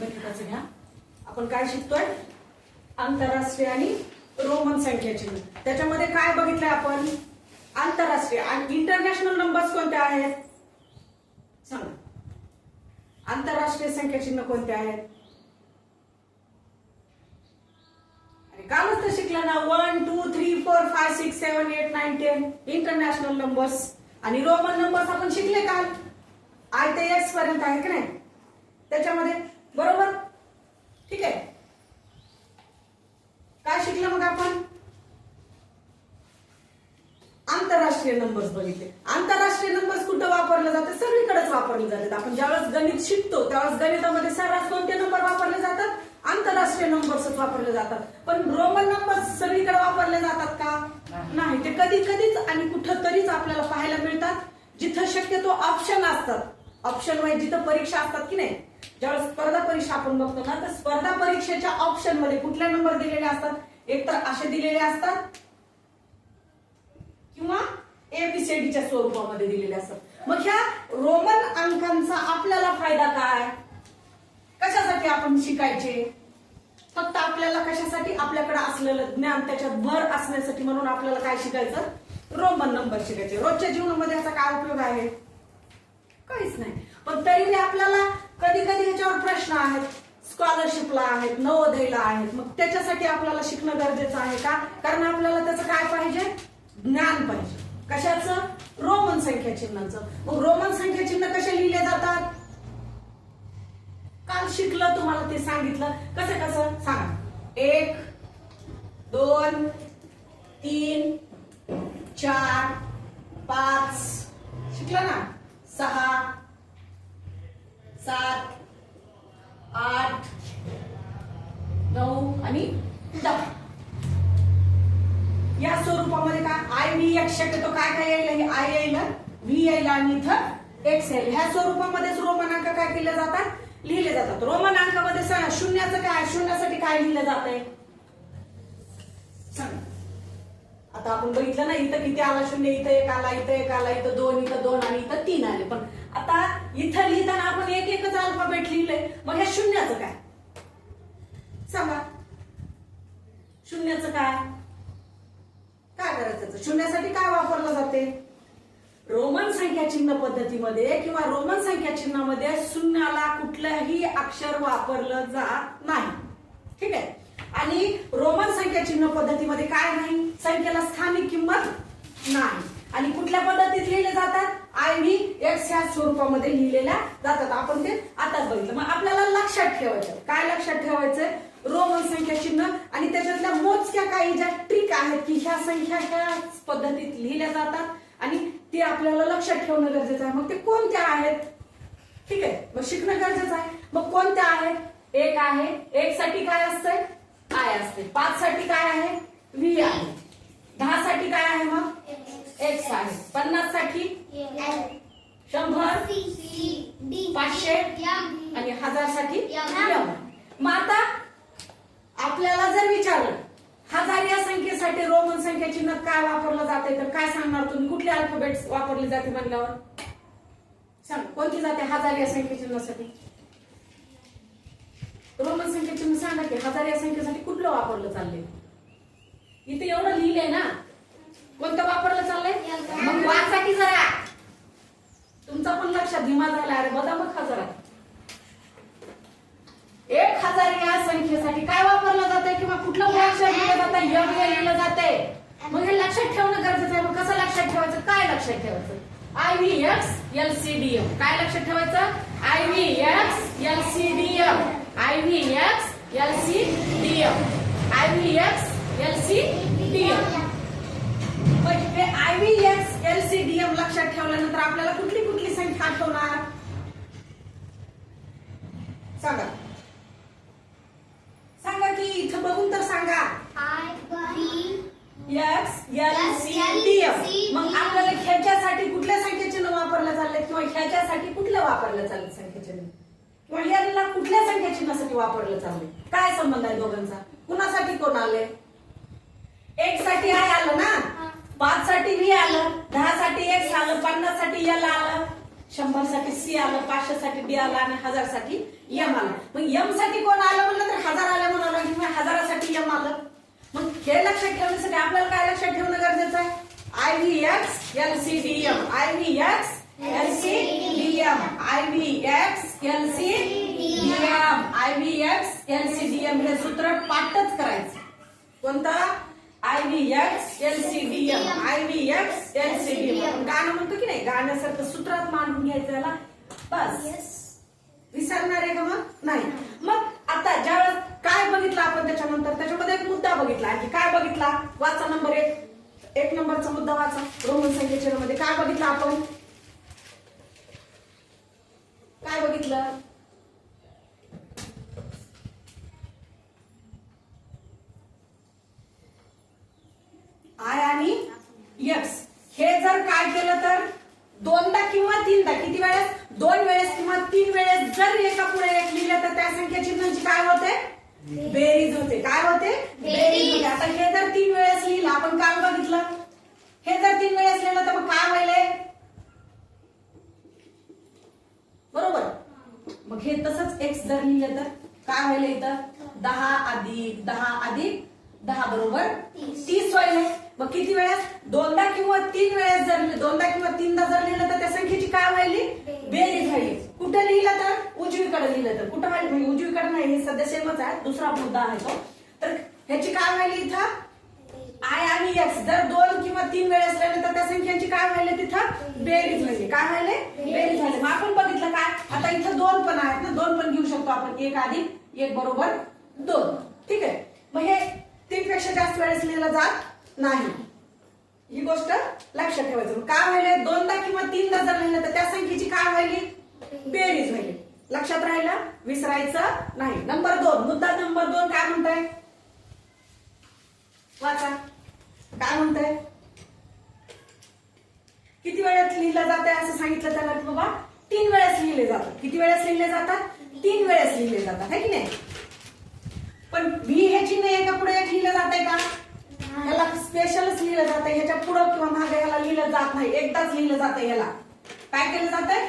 गणिताचं घ्या. आपण काय शिकतोय? आंतरराष्ट्रीय आणि रोमन संख्या चिन्ह. त्याच्यामध्ये काय बघितलंय आपण? आंतरराष्ट्रीय आणि इंटरनॅशनल नंबर्स कोणते आहेत सांगा. आंतरराष्ट्रीय संख्या चिन्ह कोणते आहेत? आणि कालच तर शिकलं ना, 1 2 3 4 5 6 7 8 9 10 इंटरनॅशनल नंबर्स. आणि रोमन नंबर्स आपण शिकले काल, आय ते एक्स पर्यंत आहे की नाही त्याच्यामध्ये, बरोबर? ठीक आहे. काय शिकलं मग आपण? आंतरराष्ट्रीय नंबर्स बघितले. आंतरराष्ट्रीय नंबर्स कुठं वापरले जातात? सगळीकडेच वापरले जातात. आपण ज्यावेळेस गणित शिकतो त्यावेळेस गणितामध्ये सर्रास कोणते नंबर वापरले जातात? आंतरराष्ट्रीय नंबर्सच वापरले जातात. पण रोमन नंबर्स सगळीकडे वापरले जातात का? नाही. ते कधी कधीच आणि कुठंतरीच आपल्याला पाहायला मिळतात, जिथं शक्यतो ऑप्शन असतात. ऑप्शन वाईज जिथं परीक्षा असतात की नाही, ज्यावेळेस स्पर्धा परीक्षा आपण बघतो ना, तर स्पर्धा परीक्षेच्या ऑप्शन मध्ये कुठले नंबर दिलेले असतात? एक तर असे दिलेले असतात किंवा एबीसीडीच्या स्वरूपामध्ये दिलेले असतात. मग ह्या रोमन अंकांचा आपल्याला फायदा काय? कशासाठी आपण शिकायचे? फक्त आपल्याला कशासाठी? आपल्याकडे असलेलं ज्ञान त्याच्यात भर असण्यासाठी. म्हणून आपल्याला काय शिकायचं? रोमन नंबर शिकायचे. रोजच्या जीवनामध्ये याचा काय उपयोग आहे? काहीच नाही. पण तरी आपल्याला कधी कधी ह्याच्यावर प्रश्न आहेत, स्कॉलरशिपला आहेत, नवोदयला आहेत. मग त्याच्यासाठी आपल्याला शिकणं गरजेचं आहे का? कारण आपल्याला त्याचं काय पाहिजे? ज्ञान पाहिजे. कशाचं? रोमन संख्या चिन्हाचं. मग रोमन संख्या चिन्ह कसे लिहिले जातात? काल शिकलं, तुम्हाला ते सांगितलं. कसं कसं सांगा. 1 2 3 4 5 शिकलं ना, 6 7 8 9 आणि 10 या स्वरूपामध्ये काय? आय व्ही एक्स शक्यतो काय काय येईल? हे आय येईल, व्ही येईल आणि इथं एक्स येईल. ह्या स्वरूपामध्येच रोमन अंक काय केले जातात? लिहिले जातात. रोमन अंकामध्ये शून्याचं काय? शून्यासाठी काय लिहिलं जातंय? सांग. आता आपण बघितलं ना, इथं किती आला शून्य? इथं 1 आला, इथं 1 आला, इथं 2, इथं 2 आणि इथं 3 आले. पण आता इथं लिहिताना आपण एक एकच अल्फाबेट लिहिलंय. मग ह्या शून्याचं काय सांगा? शून्याचं काय काय करायचं? शून्यासाठी काय वापरलं जाते? रोमन संख्या चिन्ह पद्धतीमध्ये किंवा रोमन संख्या चिन्हामध्ये शून्याला कुठलंही अक्षर वापरलं जात नाही. ठीक आहे. आणि रोमन संख्या चिन्ह पद्धतीमध्ये काय नाही? संख्येला स्थानिक किंमत नाही. आणि कुठल्या पद्धतीत लिहिले जातात? आय व्ही एक्स ह्या स्वरूपामध्ये लिहिलेल्या जातात. आपण ते आताच बघितलं. मग आपल्याला लक्षात ठेवायचं काय? लक्षात ठेवायचंय रोमन संख्या चिन्ह आणि त्याच्यातल्या मोजक्या काही ज्या ट्रिक आहेत की ह्या संख्या ह्या पद्धतीत लिहिल्या जातात आणि ते आपल्याला लक्षात ठेवणं गरजेचं आहे. मग ते कोणत्या आहेत? ठीक आहे. मग शिकणं गरजेचं आहे. मग कोणत्या आहेत? 1 आहे. 1 साठी काय असतंय? आय असते. 5 साठी काय आहे? व्ही आहे. 10 साठी काय आहे? मग एक्स आहे. 50 साठी 100 500 आणि 1000 साठी एम. मग आता आपल्याला जर विचारलं 1000 या संख्येसाठी रोमन संख्या चिन्ह काय वापरलं जाते, तर काय सांगणार तुम्ही? कुठले अल्फाबेट्स वापरले जाते म्हणल्यावर सांग. कोणती जाते 1000 या संख्या चिन्हासाठी? रोमन संख्या चिन्ह सांगा की 1000 या संख्येसाठी कुठलं वापरलं चाललंय? इथे एवढं लिहिलंय ना, कोणतं वापरलं चाललंय? मग वाचा की जरा, तुमचा पण लक्षात धीमा झाला. अरे बघा मग जरा 1000 या संख्येसाठी काय वापरलं जातंय किंवा कुठलं अक्षर लिहिलं जातं? एम लिहिलं जातंय. मग हे लक्षात ठेवणं गरजेचं आहे. मग कसं लक्षात ठेवायचं? काय लक्षात ठेवायचं? I V X L C D M. काय लक्षात ठेवायचं? I V X L C D M. I V X L C D M. I V X L C D M. मग हे I V X L C D M लक्षात ठेवल्यानंतर आपल्याला कुठली कुठली संख्या आठवणार सांगा? सांगा की इथं बघून तर सांगा. X L C D M. मग आपल्याला ह्याच्यासाठी कुठल्या संख्या चिन्ह वापरलं चाललंय किंवा ह्याच्यासाठी कुठलं वापरलं चाललंय संख्या चिन्ह किंवा ह्याला कुठल्या संख्या चिन्हासाठी वापरलं चाललंय? काय संबंध आहे दोघांचा? कुणासाठी कोण आले? 1 साठी आय आलं ना, 5 साठी व्ही आलं, 10 साठी एक्स आलं, 50 साठी एल आलं, 100 साठी सी आलं, 500 साठी डी आलं आणि 1000 साठी एम आलं. मग एम साठी कोण आलं म्हणलं तर 1000 आले म्हणाला किंवा 1000साठी एम आलं. मग हे लक्षात ठेवण्यासाठी आपल्याला काय लक्षात ठेवणं गरजेचं आहे? IVX LCDM, IVX LCDM, IVX LCDM, IVX LCDM हे सूत्र पाठच करायचं. कोणतं? IVX LCDM, IVX LCDM. आपण गाणं म्हणतो की नाही, गाण्यासारखं सूत्रात मांडून घ्यायचं याला, बस. विसरणार आहे का मग? नाही. मग आता ज्यावेळेस काय बघितलं आपण त्याच्यामध्ये एक मुद्दा बघितला. आणखी काय बघितला? वाचा नंबर 1 नंबरचा मुद्दा वाचा. रोमन संख्येच्या मध्ये काय बघितलं आपण? काय बघितलं? आय आणि एक्स हे जर काय केलं तर दोनदा किंवा तीनदा, किती वेळेस? 2 वेळेस किंवा 3 वेळेस जर एका पुढे एक लिहिलं तर त्या संख्या चिन्हांची काय होते? बेरीज होते. काय होते? बेरीज होते. आता हे जर 3 वेळेस लिहिलं, आपण काय बघितलं? हे जर 3 वेळेस लिहिलं तर मग काय व्हायलंय? बरोबर. मग हे तसंच एक्स जर लिहिलं तर काय व्हायला इथं? 10 अधिक 10 अधिक 10 बरोबर 30 व्हायलंय. मग किती वेळेस? दोनदा किंवा 3 वेळेस जर दोनदा किंवा तीनदा जर लिहिलं तर त्या संख्येची काय व्हायली? बेरीज व्हायली. कुठे लिहिलं तर? उजवीकडे लिहिलं तर कुठं व्हायला? म्हणजे उजवीकडे नाही, हे सध्या सेमच आहे, दुसरा मुद्दा आहे तो. तर ह्याची काय व्हायली इथं? आय आणि एक्स जर 2 किंवा 3 वेळेस लिहिलं तर त्या संख्यांची काय व्हायली तिथं? बेरीज व्हायली. काय व्हायले? बेरीज व्हायली. मग आपण बघितलं काय? आता इथं 2 पण आहेत ना, 2 पण घेऊ शकतो आपण. 1 अधिक 1 बरोबर 2. ठीक आहे. मग हे 3 पेक्षा जास्त वेळेस लिहिलं जात नाही, ही गोष्ट लक्षात ठेवायचं. काय व्हायले? दोनदा किंवा तीनदा जर लिहिलं तर त्या संख्येची काय व्हायली? बेरीज व्हायली. लक्षात राहिलं? विसरायचं नाही. नंबर 2, मुद्दा नंबर 2 काय म्हणताय? वाचा. काय म्हणताय? किती वेळेस लिहिलं जाते असं सांगितलं त्याला की बाबा 3 वेळेस लिहिले जातात. किती वेळेस लिहिले जातात? 3 वेळेस लिहिले जातात, है की नाही? पण व्ही हे चिन्ह एका पुढे एक लिहिलं जातंय का? ह्याला स्पेशलच लिहिलं जातंय. ह्याच्या पुढं किंवा मागे ह्याला लिहिलं जात नाही, एकदाच लिहिलं जातंय. ह्याला काय केलं जातंय?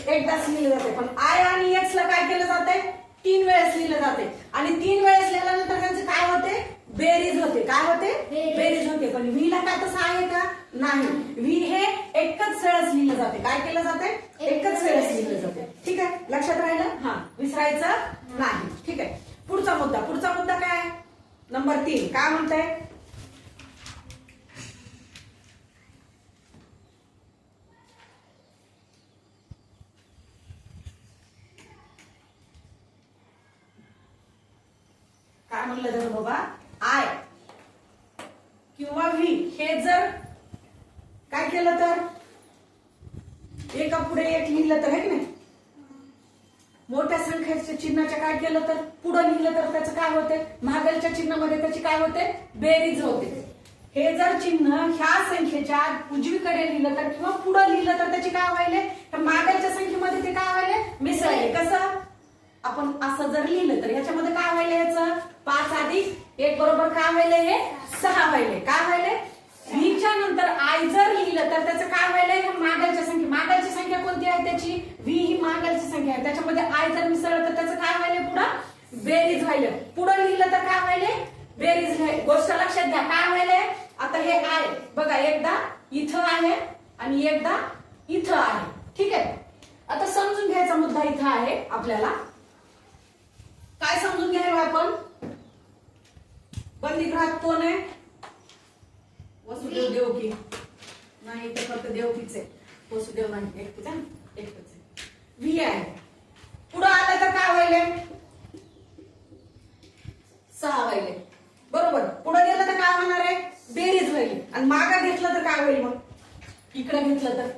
एकदाच लिहिलं जातंय. पण आय आणि एक्स ला काय केलं जातंय? 3 वेळेस लिहिलं जाते. आणि 3 वेळेस लिहिल्यानंतर त्यांचे काय होते? बेरीज होते. काय होते? बेरीज होते. पण व्ही ला काय तसं आहे का? नाही. व्ही हे एकच वेळेस लिहिलं जाते. काय केलं जाते? एकच वेळेस लिहिलं जाते. ठीक आहे, लक्षात राहिलं? हा, विसरायचं नाही. ठीक आहे. पुढचा मुद्दा काय? नंबर 3 काय म्हणताय? काय म्हणलं तर बाबा आय किंवा व्ही हे जर काय केलं तर एका पुढे एक लिहिलं तर, है की नाही? मोठ्या संख्येच्या चिन्हाच्या काय केलं तर पुढे लिहिलं तर त्याचं काय होते? मागलच्या चिन्हामध्ये त्याची काय होते? बेरीज होते. हे जर चिन्ह ह्या संख्येच्या उजवीकडे लिहिलं तर किंवा पुढे लिहिलं तर त्याची काय व्हायले? मागलच्या संख्येमध्ये ते काय व्हायले? मिसळले. कसं? आपण असं जर लिहिलं तर ह्याच्यामध्ये काय व्हायले? याचं 5 अधिक 1 बरोबर काय व्हायले? हे 6 व्हायले. काय व्हायले? व्हीच्या नंतर आय जर लिहिलं तर त्याचं काय व्हायलंय? मागलच्या संख्या. मागलची संख्या कोणती आहे त्याची? व्ही ही मागलची संख्या आहे. त्याच्यामध्ये आय जर मिसळलं तर त्याचं काय व्हायलंय? पुढं बेरीज व्हायले. पुढं लिहिलं तर काय व्हायले? बेरीज व्हायले. गोष्ट लक्षात घ्या. काय व्हायलंय? आता हे आय बघा, एकदा इथं आहे आणि एकदा इथं आहे. ठीक आहे. आता समजून घ्यायचा मुद्दा इथं आहे आपल्याला. काय समजून घ्यायला आपण? बंदीगृहात कोण आहे? वसुदेव देवकी नाही, इथे फक्त देवकीच आहे, वसुदेव नाही. एकच आहे. व्ही आहे. पुढे आलं तर काय व्हायले? 6 व्हायले. बरोबर. पुढे गेलं तर काय होणार आहे? बेरीज व्हायली. आणि मागे घेतलं तर काय होईल? मग इकडे घेतलं तर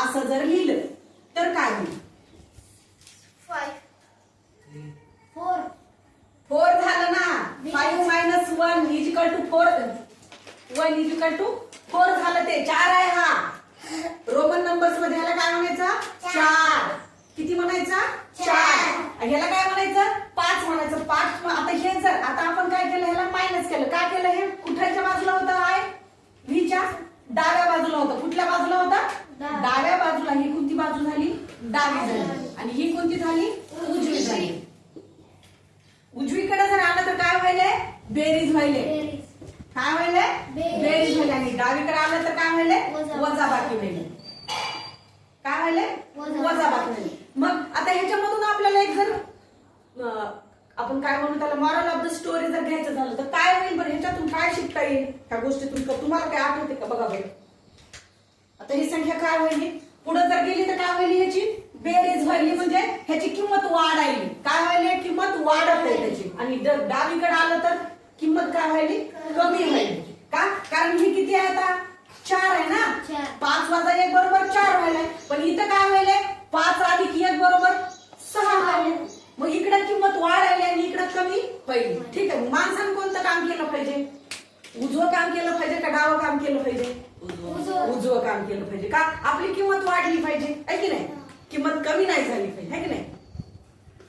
असं जर लिहिलं तर काय होईल? 4 झालं ना. 5 - 1 = 4. 1 = 4 झालं. ते 4 आहे. हा रोमन नंबर्स मध्ये ह्याला काय म्हणायचं? 4. किती म्हणायचा? 4. ह्याला काय म्हणायचं? 5 म्हणायचं. 5. आता हे जर आता आपण काय केलं? ह्याला मायनस केलं. काय केलं? हे कुठच्या बाजूला होतं? आय व्हीच्या. डाव्या बाजूला होता. कुठल्या बाजूला होता? डाव्या बाजूला. ही कोणती बाजू झाली? डावी झाली. आणि ही कोणती झाली? उजवी झाली. उजवीकडे जर आलं तर काय व्हायले? बेरीज व्हायले. काय व्हायले? बेरीज व्हायले. आणि डावीकडे आलं तर काय व्हायले? वजाबाकी व्हायले. काय व्हायले? वजाबाकी व्हायले. मग आता ह्याच्यामधून आपल्याला एक जर आपण काय म्हणू त्याला मॉरल ऑफ द स्टोरी जर घ्यायचं झालं तर काय होईल बरं? ह्याच्यातून काय शिकता येईल? ह्या गोष्टीतून तुम्हाला काय आठवते का? बघा बरं. आता ही संख्या काय व्हायली? पुढे जर गेली तर काय व्हायली? ह्याची बेरीज व्हायली. म्हणजे ह्याची किंमत वाढायली. काय व्हायली? किंमत वाढत आहे त्याची. आणि जर डावीकडे आलं तर किंमत काय व्हायली? कमी व्हायली. का? कारण ही किती आहे आता? 4 आहे ना. 5 वजा 1 बरोबर 4 व्हायला. पण इथं काय व्हायले? 5 अधिक 1 बरोबर 6 व्हायले. मग इकडे किंमत वाढायली आणि इकडे कमी व्हायली. ठीक आहे. माणसाने कोणतं काम केलं पाहिजे? उजवं काम केलं पाहिजे का डावं काम केलं पाहिजे? उजवं काम केलं पाहिजे. का? आपली किंमत वाढली पाहिजे, है की नाही? किंमत कमी नाही झाली पाहिजे, है की नाही?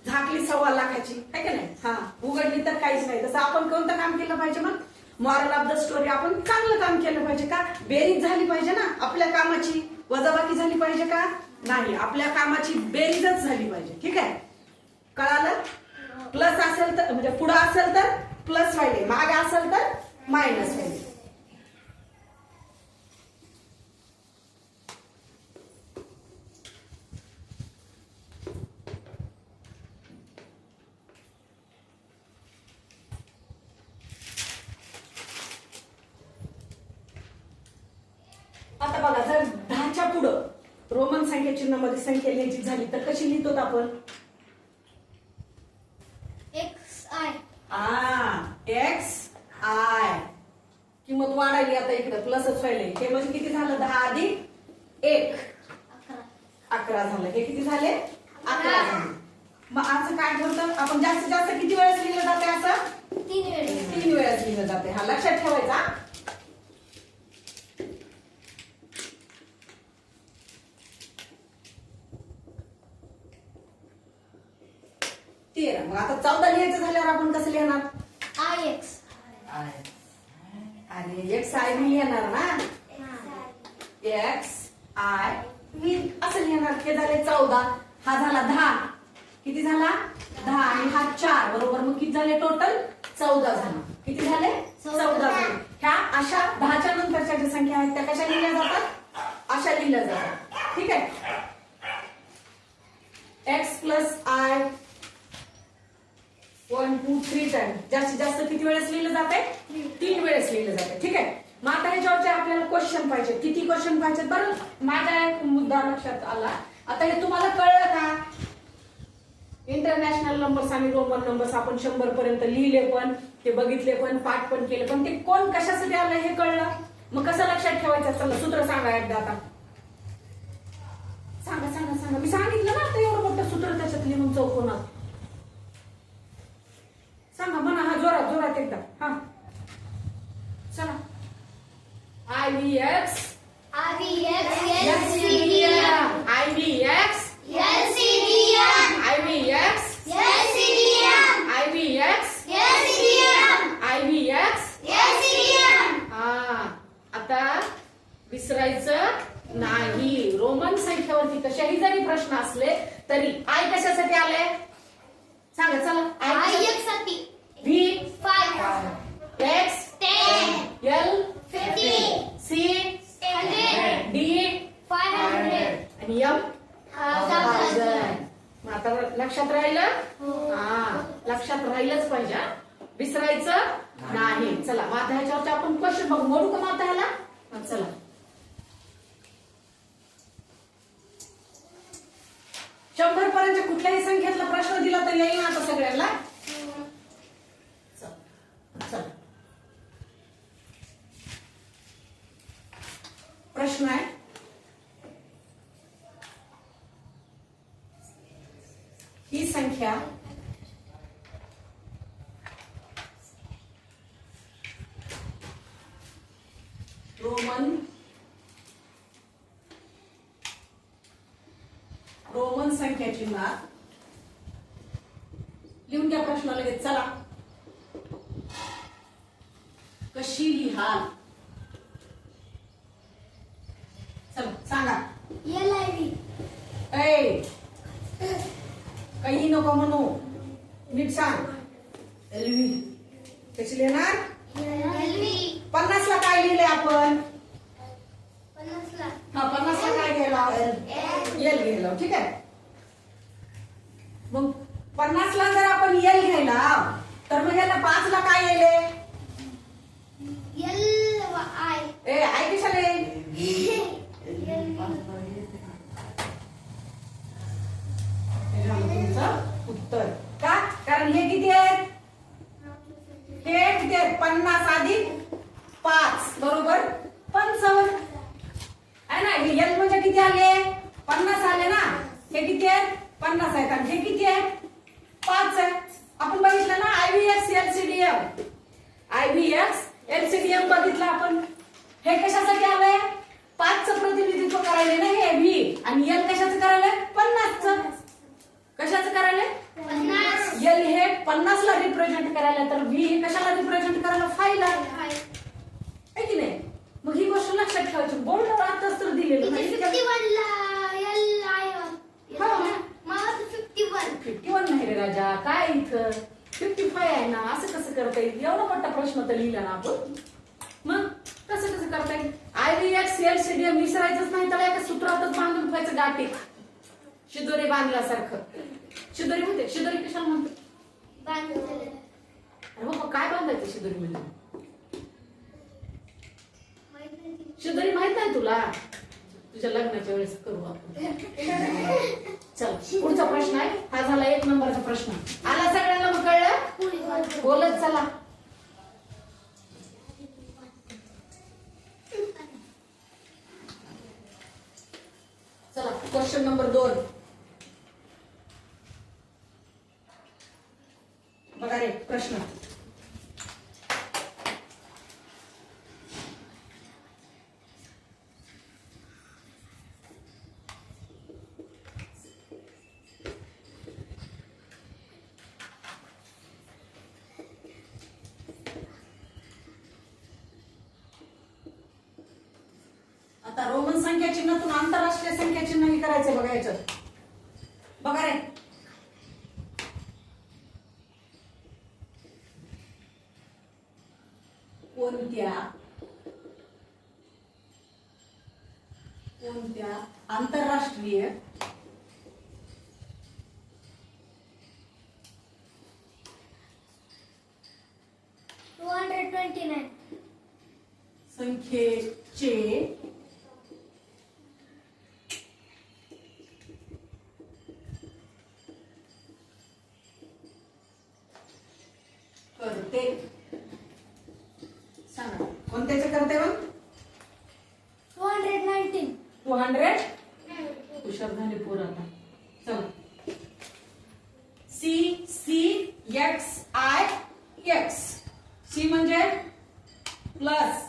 झाकली 1.25 लाखाची, है की नाही? हा, उघडली तर काहीच नाही. तसं आपण कोणतं काम केलं पाहिजे? मग मॉरल ऑफ द स्टोरी आपण चांगलं काम केलं पाहिजे. का? बेरीज झाली पाहिजे ना आपल्या कामाची. वजाबाकी झाली पाहिजे का? नाही, आपल्या कामाची बेरीजच झाली पाहिजे. ठीक आहे, कळालं? प्लस असेल तर म्हणजे पुढे असेल तर प्लस व्हायले, मागे असेल तर मायनस व्हायले. आता बघा, जर 10च्या पुढं रोमन संख्या चिन्हामध्ये संख्या लिहायची झाली तर कशी लिहितो आपण? X I. किंमत वाढायली आता इकडे प्लसच व्हायले. हे म्हणजे किती झालं? 10 अधिक 1 11 झालं. हे किती झाले? 11 झाले. मग असं काय ठरतं आपण? जास्तीत जास्त किती वेळेस लिहिलं जाते? असं 3 वेळेस लिहिलं जाते. हा लक्षात ठेवायचा. मग आता 14 लिहायचं झाल्यावर आपण कसं लिहिणार? अरे एक्स आय मी लिहिणार ना. एक्स आय मी असं लिहिणार. हे झाले 14. हा झाला 10. किती झाला? 10. आणि हा 4 बरोबर. मग किती झाले टोटल? 14 झाले. किती झाले? 14 झाले. ह्या अशा 10च्या नंतरच्या ज्या संख्या आहेत त्या कशा लिहिल्या जातात? अशा लिहिल्या जातात. ठीक आहे. X plus I 1 2 3 time. जास्तीत जास्त किती वेळेस लिहिलं जाते? 3 वेळेस लिहिलं जाते. ठीक आहे. मग आता ह्याच्यावरचे आपल्याला क्वेश्चन पाहिजे. किती क्वेश्चन पाहिजेत? बरं, माझ्या एक मुद्दा लक्षात आला. आता हे तुम्हाला कळलं का? इंटरनॅशनल नंबर्स आणि रोमन नंबर्स आपण 100 पर्यंत लिहिले पण, ते बघितले पण, पाठ पण केले पण, ते कोण कशासाठी आलं हे कळलं. मग कसं लक्षात ठेवायचं? चला सूत्र सांगा एकदा. आता सांगा सांगा सांगा. मी सांगितलं ना आता एवढं मोठं सूत्र त्याच्यात लिहून चौकोनात. सांगा म्हणा. हा जोरात जोरात एकदा. हा चला. IVX IVX LCDM IVX LCDM IVX LCDM IVX LCDM IVX LCDM. हा, आता विसरायचं नाही. रोमन संख्येवरती कशाही जरी प्रश्न असले तरी आय कशासाठी आले सांगा. चला. IX साठी V 5 X 10 L 50 C 100 D 500 आणि M 1000. मग आता लक्षात राहिलं? हा, लक्षात राहिलंच पाहिजे. विसरायचं नाही. चला मग आता ह्याच्यावरती आपण क्वेश्चन बघू. मोडू का मग आता ह्याला? चला. शंभर पर्यंत कुठल्याही संख्येतला प्रश्न दिला तर येईल ना आता सगळ्यांना? चला. प्रश्न आहे, ही संख्या रोमन संख्या चिन्हात लिहून घ्या प्रश्न लगेच. चला. कशी लिहाल? चला सांगा. LIV. ऐ काही नको म्हणू, नीट सांग. LV कशी लिहिणार? LV. 50 ला काय लिहिले आपण? 50 ला. हा 50 ला काय घ्यायला? एल घ्यायला. ठीक आहे. मग 50 ला जर आपण एल घ्यायला तर मग याला 5 ला काय येले? LI. ए आय कशाला येईल? हे झालं तुमचं उत्तर. का? कारण हे किती आहेत? हे किती आहेत? 50 अधिक 5 बरोबर 55 आहे ना. हे एल म्हणजे किती आले? 50 आले ना. हे किती आहेत? 50 आहेत. आणि हे किती आहेत? 5 आहे. आपण बघितलं ना IVX LCDM. IVX LCDM बघितलं आपण. हे कशासाठी आलंय? 5 चं प्रतिनिधित्व करायला ना हे V. आणि एल कशाचं करायला? 50 चं. कशाचं करायला? 50. एल हे 50 ला रिप्रेझेंट करायला, तर व्ही हे कशाला रिप्रेझेंट करायला? 5 ला. आहे की नाही? मग ही गोष्ट लक्षात ठेवायची. बोर्ड आताच तर दिलेलं नाही. 51 ला LI. हा. मला 51. 51 नाही रे राजा. काय इथं 55 आहे ना. असं कसं करता येईल? एवढा मोठा प्रश्न तर लिहिला ना आपण. मग कसं करता येईल? IVX LCDM विसरायचंच नाही. त्याला एका सूत्रातच बांधून ठेवायचं गाठी. शिदोरी बांधल्यासारखं. शिदोरी म्हणते. शिदोरी कशाला म्हणते? बांधलेलं. अरे बाबा काय बांधायचं शिदोरी म्हणजे? माहित नाही. शिदोरी माहित नाही तुला? तुझ्या लग्नाच्या वेळेस करू आपण. चल पुढचा प्रश्न आहे. हा झाला 1 नंबरचा प्रश्न. आला सगळ्यांना मग कळलं? पुढे बोल. बोलत चला. चला क्वेश्चन नंबर 2 बघा रे प्रश्न. आता रोमन संख्या चिन्हातून आंतरराष्ट्रीय संख्या चिन्ह हे करायचं बघा याच्यात. बघा रे कोणत्या आंतरराष्ट्रीय संख्येचे करते? सांगा कोणत्याचे करते मग? 219. 200. हुशार झाले पोर आता. चला CCXIX. सी म्हणजे प्लस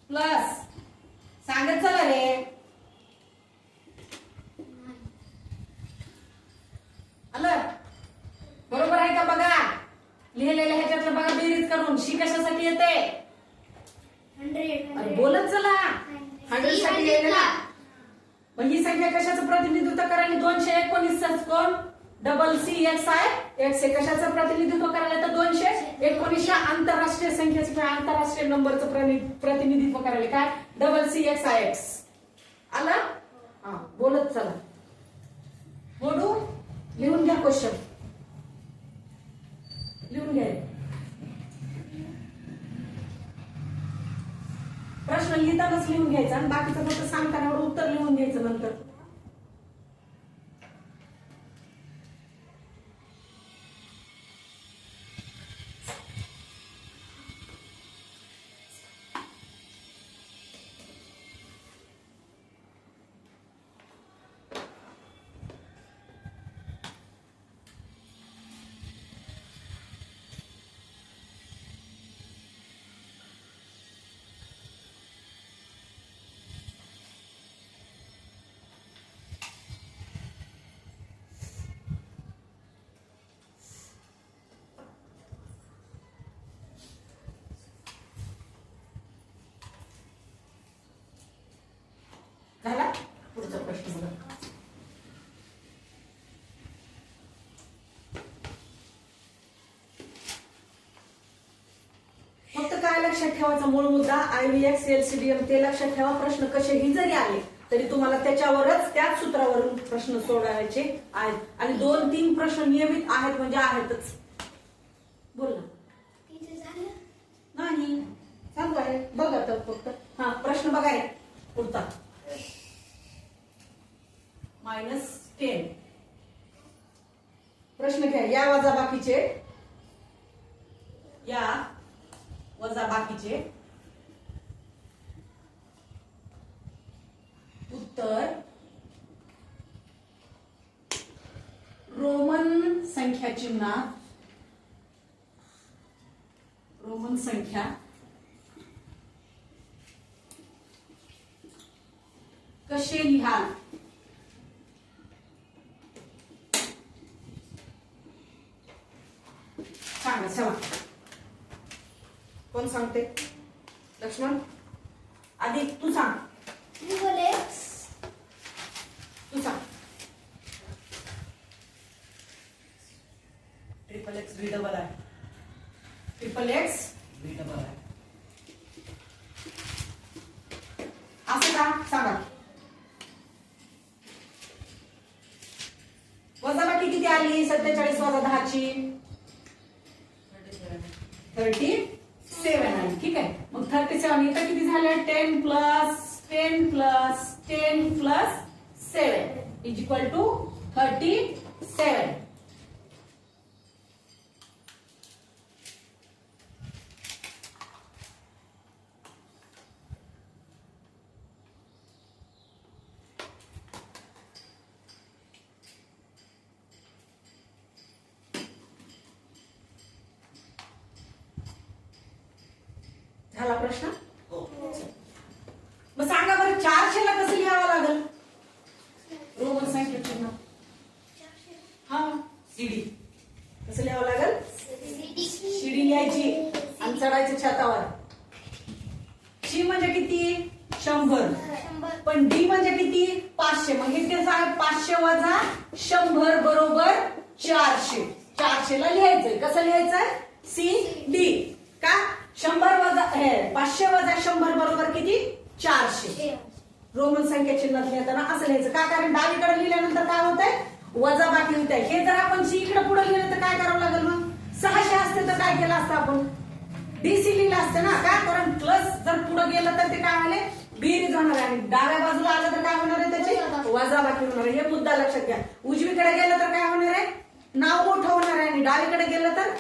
प्लस. सांगत चला रे. आलं बरोबर आहे का बघा? लिहिलेल्या ह्याच्यातलं बघा बेरीज करून. शी कशासाठी येते? 100. अरे बोलत चला. 100 साठी येते ना. मग ही संख्या कशाचं प्रतिनिधित्व करायला? 219 कोण? डबल CXI X हे कशाचं प्रतिनिधित्व करायला? तर 219 आंतरराष्ट्रीय संख्येचं किंवा आंतरराष्ट्रीय नंबरचं प्रतिनिधित्व करायला काय? Double CXIX. आला? हा बोलत चला. बोलू लिहून घ्या क्वेश्चन. लिहून घ्या. प्रश्न लिहितानाच लिहून घ्यायचा आणि बाकीचं फक्त सांगताना उत्तर लिहून घ्यायचं नंतर. प्रश्न बघा. फक्त काय लक्षात ठेवायचा मूळ मुद्दा IVX LCDM ते लक्षात ठेवा. प्रश्न कसेही जरी आले तरी तुम्हाला त्याच्यावरच त्याच सूत्रावरून प्रश्न सोडवायचे आहेत. आणि 2-3 प्रश्न नियमित आहेत म्हणजे आहेतच. बोल ना. किती झालं? नाही चालू आहे बघा तर फक्त. हा प्रश्न बघाय पुढचा -10. प्रश्न घ्या. या वजा बाकीचे उत्तर रोमन संख्या चिन्हात रोमन संख्या कसे लिहाल? सांगा चला. कोण सांगते? लक्ष्मण आधी तू सांग. Triple X. तू सांग. ट्रिपल एक्स बी डबल आहे. ट्रिपल एक्स बी डबल आहे असं का सांगा. वजाबाकी किती आली? 47 वजा 10 ची 37 आली. ठीक आहे. मग 37 इथं किती झालं? 10 plus 10 plus 10 plus 7 is equal to 37. झाला प्रश्न? मग सांगा बरं 400 ला कसं लिहावं लागेल? रोमन संख्या चिन्ह. हा सीडी कसं लिहावं लागेल? शिडी लिहायची आणि चढायचं छतावर. शी म्हणजे किती? 100. पण डी म्हणजे किती? 500. मग हे तेच आहे 500 वजा 100 बरोबर 400. 400 ला लिहायचंय. कसं लिहायचंय? C D. का 100 वजा 500 वजा 100 बरोबर किती? 400. रोमन संख्या चिन्हात लिहिताना असं लिहायचं. का? कारण डावीकडे लिहिल्यानंतर काय होतंय? वजा बाकी होत आहे. हे जर आपण सी इकडे पुढे लिहिलं तर काय करावं लागेल? मग 600 असते तर काय केलं असतं आपण? डीसी लिहिलं असतं ना. का? कारण प्लस जर पुढे गेलं तर ते काय होणे? बेरीज होणार आहे. आणि डाव्या बाजूला आलं तर काय होणार आहे? त्याची वजा बाकी होणार आहे. हे मुद्दा लक्षात घ्या. उजवीकडे गेलं तर काय होणार आहे? नाव मोठं होणार आहे. आणि डावीकडे गेलं तर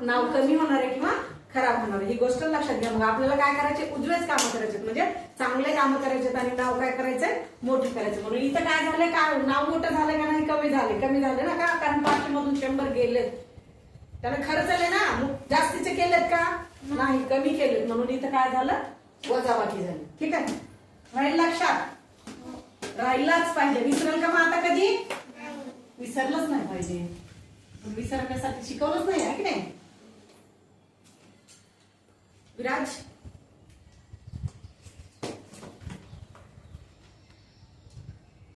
नाव कमी होणार आहे किंवा खराब होणार. ही गोष्ट लक्षात घ्या. मग आपल्याला काय करायचे? उजवेच कामं करायचे म्हणजे चांगले कामं करायचे आणि नाव काय करायचंय? मोठे करायचे. म्हणून इथं काय झालंय? काय नाव मोठं झालंय का नाही? कमी झाले. कमी झाले ना. का? कारण 500 मधून 100 गेलेत. त्याला खरंच आले ना. मग जास्तीचे केलेत का? नाही, कमी केलेत. म्हणून इथं काय झालं? वजाबाकी झाली. ठीक आहे. राहील लक्षात? राहिलाच पाहिजे. विसरेल का मग आता कधी? विसरलंच नाही पाहिजे. विसरण्यासाठी शिकवलंच नाही आहे की नाही? विराज